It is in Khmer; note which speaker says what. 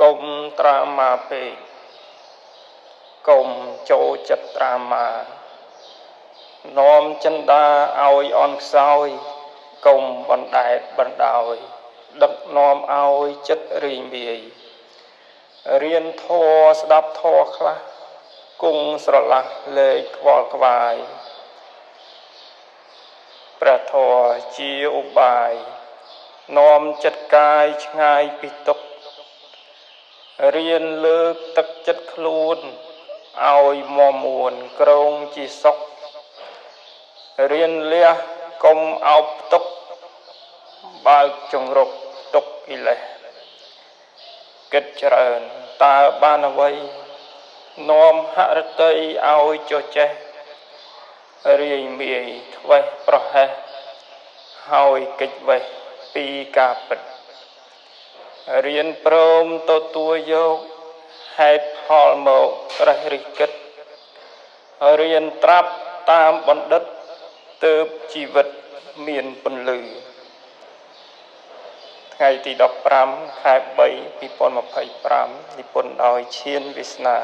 Speaker 1: កុំត្រាម៉ាពេកកុំចូលចិត្តត្រាម៉ានាំចិន្តាឲ្យអន់ខ្សោយកុំបណ្ដែតបណ្ដោយដឹកនាំឲ្យចិត្តរីងវាយរៀនធម៌ស្ដាប់ធម៌ខ្លះគង់ស្រឡះលេខខ្វល់ខ្វាយព្រះធម៌ជាឧបាយនាំចិត្តកាយឆ្ងាយពីទុក្ខរៀនលើកទឹកចិត្តខ្លួនឲ្យមមួនក្រងជាសុខរៀនលះកុំអោបផ្ទុកបើកជង្រុកទុកកិលេសគិតច្រើនតើបានអ្វីនាំហឫទ័យឲ្យចុះចេះរាយមាយធ្វេសប្រហែសហើយកិច្ចវេះពីការពិតរៀនព្រមទទួលយកហេតុផលមកត្រេះរិះគិតរៀនត្រាប់តាមបណ្ឌិតទើបជីវិតមានពន្លឺថ្ងៃទី15 ខែ 3 2025 និពន្ធដោយឈៀនវាសនា